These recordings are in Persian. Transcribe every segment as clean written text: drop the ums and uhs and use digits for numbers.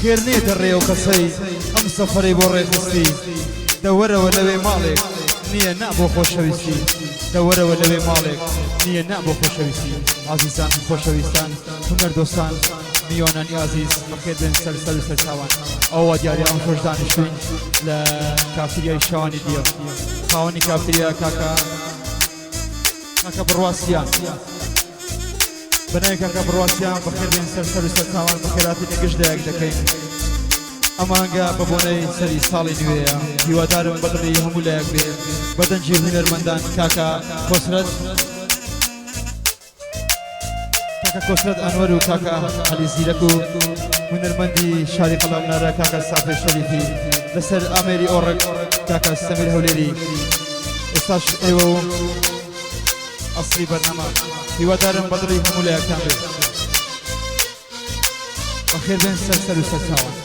خێر نێ دەڕێ و کەسەی ئەم سەفەرەی بۆ ڕێخستی دەوەرەوە لەوێ ماڵێک نییە نا بۆ خۆشەویستی دەوەرەوە لەوێ ماڵێک نییە نا بۆ خۆشەویستی عزیزان خۆشەویستان هونەردۆستان میوانانی عزیز بەخێر بێن سەر و سەرچاوان ئەوە دیارە ئەم خۆش دانیشتوین لە کافتریای شەوانی دیە خاوەنی کافتریا کاکە بڕواسیان بنای کاکە بڕواسیان بەخێر بێن سەر و سەرچاوان بەخێراتی نەگەشتدایەک دەکەین ئەمانگە بە بۆنەی سەری ساڵی نوێیە هیوادارم بەدڵی هەموو لایەک بێ بەدەنجی هونەرمەندان کاکە کۆسرەت ئەنوەر و کاکە عەلی زیرەک و هونەرمەندی شاری قەڵامنارە کاکە سافێ شەریفی لەسەر ئامێری ئۆڕک کاکە سەمیر هەولێری ئێستاش ئێوە و ئەسڵی بەرنامە هیوادارم بەدڵی هەموو لایەکتان بێ بەخێر بێن سەر و سەرچاوان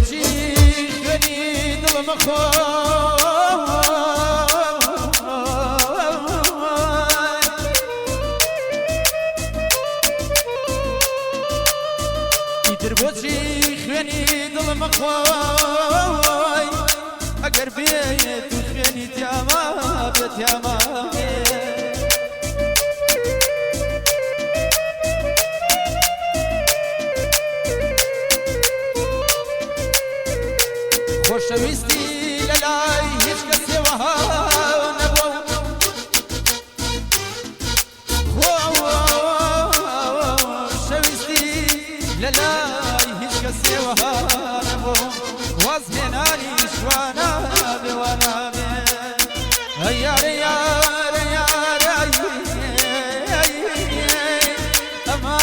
بۆچی خوێنی دڵمە ئیتر بۆچی خوێنی دڵمە خۆی ئەگەر بێت و خوێنی تیاما بێت تیاما خۆشەویستی لەلای هیچ کەسێوەها نەبوو خۆشەویستی لەلای هیچ کەسێوەها نەبوو واز هێنانی شوانە بێوانە بێ یارە یارە یارە ئەمە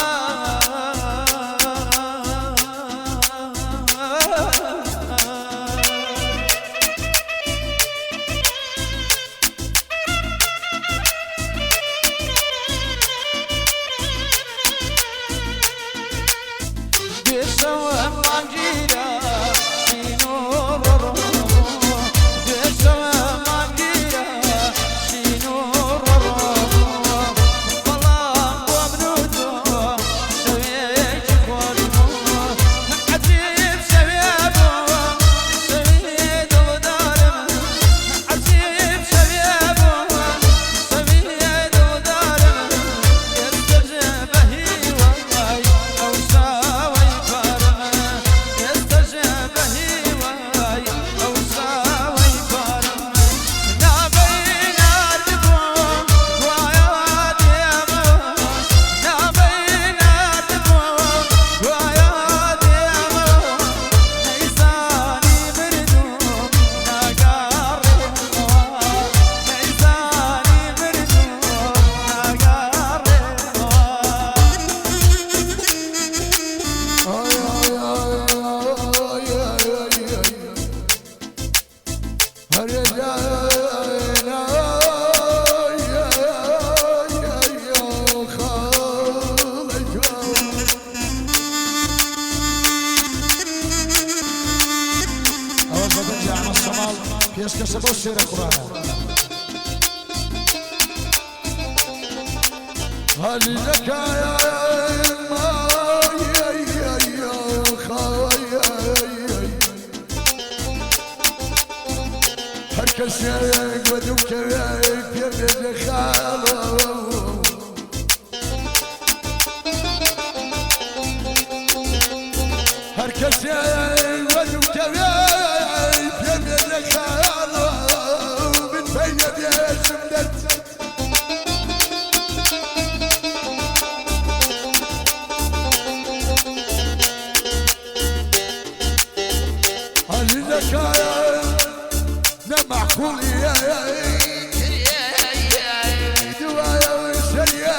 پێشکەشە بەو شێرە قورانە هەلی دەکایە هەر کەسێک وەدوکەوێک پێ بێژە خاڵە هەر کەسێک وەدوکەوێک پێ بێژە خاڵە من بەینە بێژم دەرد هەلی دەکایە نەمەعقوڵی دوایە شەریە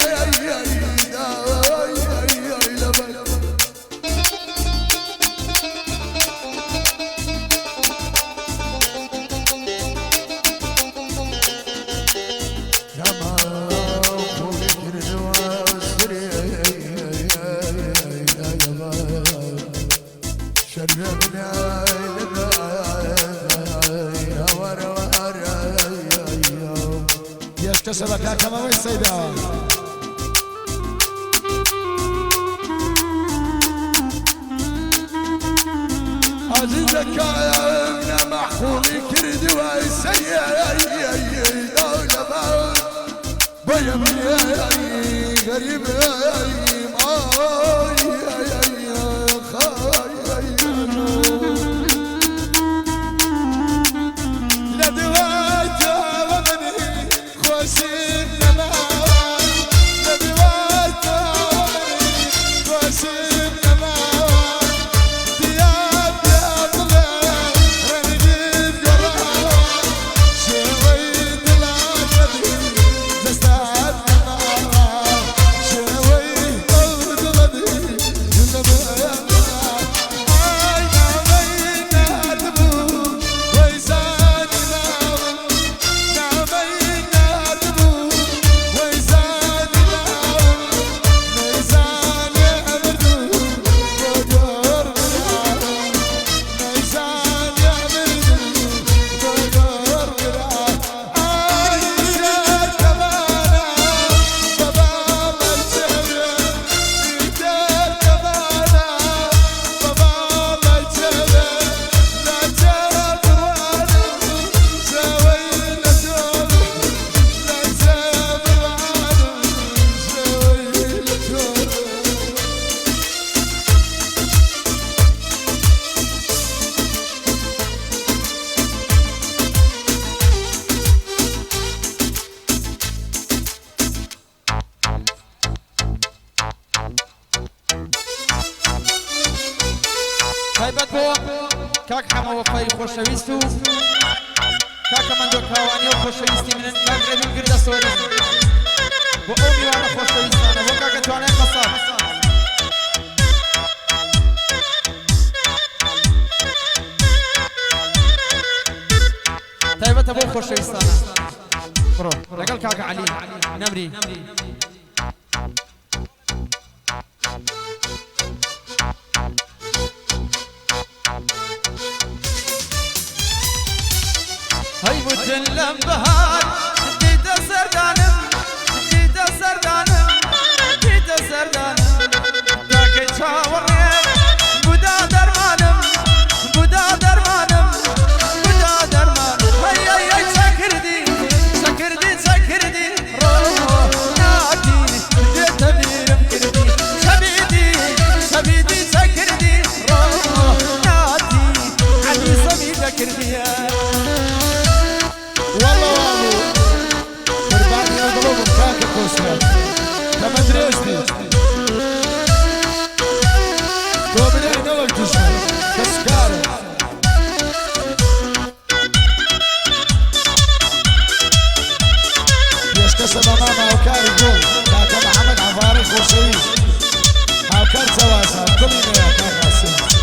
پێشکەشە بە کاکەمەوەی سەیداوە عەزیزەکایە نەمەعقوڵی کردووە سەریە بەیەم غەریبەیم لە دوای تاوە منی خۆشیم نەماوە لە دوای تاوە منی خۆشیم نەماوە دیار دیار بڵێ ڕەنگت گەڕاوە شێوەی دڵەکەتی دەستات نەماوە شێوەی دڵەکەتی کاک حەمە وەفای خۆشەویست و کاکە مەندۆ کاوانی و خۆشەویستی منن کاک ڕێبین گردە سۆرین بۆ ئەو میوانە خۆشەویستانە بۆ کاکە توانای قەساب تایبەتە بۆ خۆشەویستانە بڕۆ لەگەڵ کاکە عەلی نەمری هەی بوتن لەم بەهار دیتە سەردانم دیتە سەردانم دیتە سەردانم تاکەی چاوەڕێم بودا دەرمانم بودا دەرمانم بودا دەرمانم هەی هەی هەی چەکردی چەکردی چەکردی ڕۆ ناتی دێتە بیرم کردی شەبیدی شەبیدی چەکردی ڕۆ ناتی عەلی زەمی دەکردیە والله والله قربان يا ضرب كاك قوسنا كما درستي تو بني نوك تشمل تسكارة يش كسب ماما وكار الجول كاك محمد عفاري خوشوي هاكر سواسا كلنا يا كاك حسين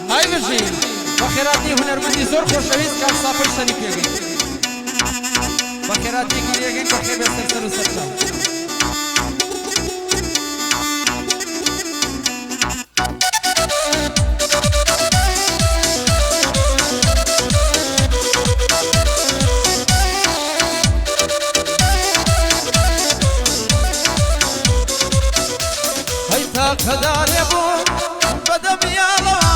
هاي بژی بەخێراتی هونەرمەندی زۆر خۆشەویست کاک ساپەر سەریکێگەین بەخێراتی گیرێگەین بەخێر بێستەر سەر و سەرچاو هەی تاقەدارێ بوو بەدەمیاڵەوە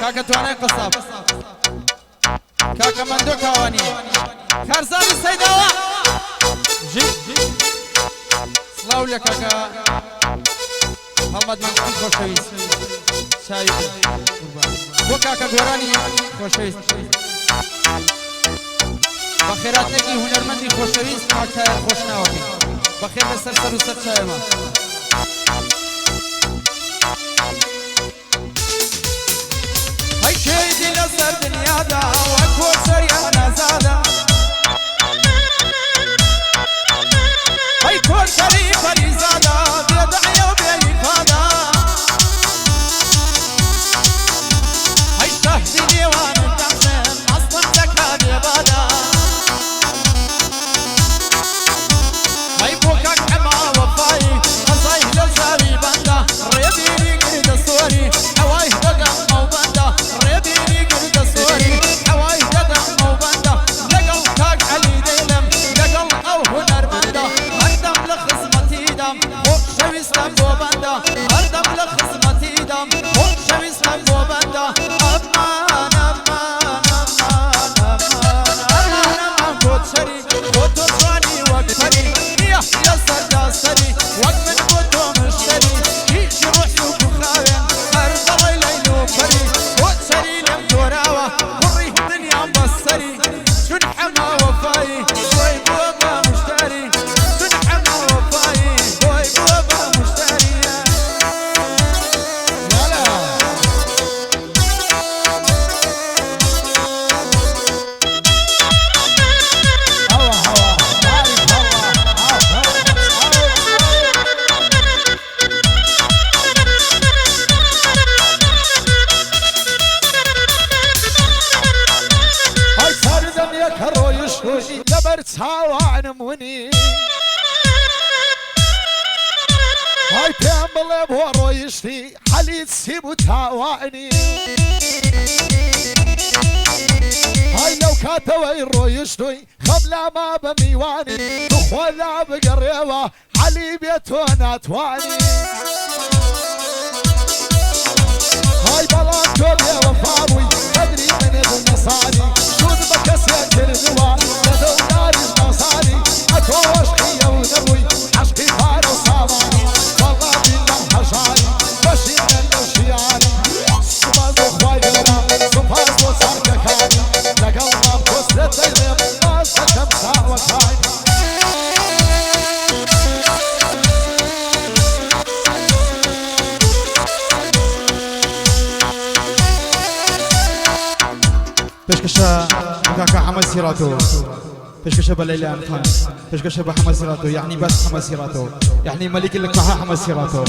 کاکە توانای قەساب کاکە مەندۆ کاوانی کارزانی سەیداوە سڵاو لە کاکە هەڵمەت مەندۆی خۆشەویست چاوی بۆ کاکە گۆرانی خۆشەویست بەخێراتێکی هونەرمەندی خۆشەویست کاکە خۆشناوەکەی بەخێر لەسەر سەر و سەر چاوێمە شيدي لسر دنيادا وكور سريانا زادا هاي كور شريف ريزادا بيدعي وبيفادا يحدي وانا الدمسم اصلا هذه بادا هيبوكك حما وفاي قصاي لزاوي بندا ريبيني قرد الصوري حواي دقم او بندا ريبيني قرد الصوري حواي دقم او بندا لقل كاك علي ديلم لقل او هنر بندا هردم لخصمتي دم خوش شويستم بو بندا هردم لخصمتي دم خوش شويستم بو بندا امان امان امان امان امان امان بود شري بود تواني وقفري يا سردا سري وقت من بود مشتري يجي روحي وبخاوين هرب ليل وفري بود شري لم دوراوة وري الدنيا مبصري شن حما وفاي بوي بوبا مشتري شن حما وفاي بوي بوبا مشتري يلا هوا هوا عارف هاي صار دم يا كرو يشوي لبرت ساوان مني هاي تعمل بورو يشتي حليت سيبو تاواني هاي لو كاتوي الرو يشتوي خبلا ما بميواني دخولا بقريوة حلي بيتونا تواني هاي بلان توبيا وفاوي أدري من ابن نصاني شود بكسيت النوا لدو ناري المصاني أتوش خيا ونبوي عشقي فارو صاماني والله بالله حشاني بشي من الوشياني سباز وخواي بلنا سباز وصار ككاني لقل ما بكسرت اليم ما سكم ساوة كاني پشکشا کاکا حمد سیراتو پشکشا بلیلان خان پشکشا بحمد سیراتو يعني بس حمد سيراتو يعني ملك القحا حمد سيراتو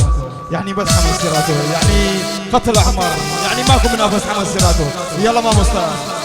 يعني بس حمد سيراتو يعني قتل احمر يعني ماكو منافس حمد سيراتو يلا ما مستعد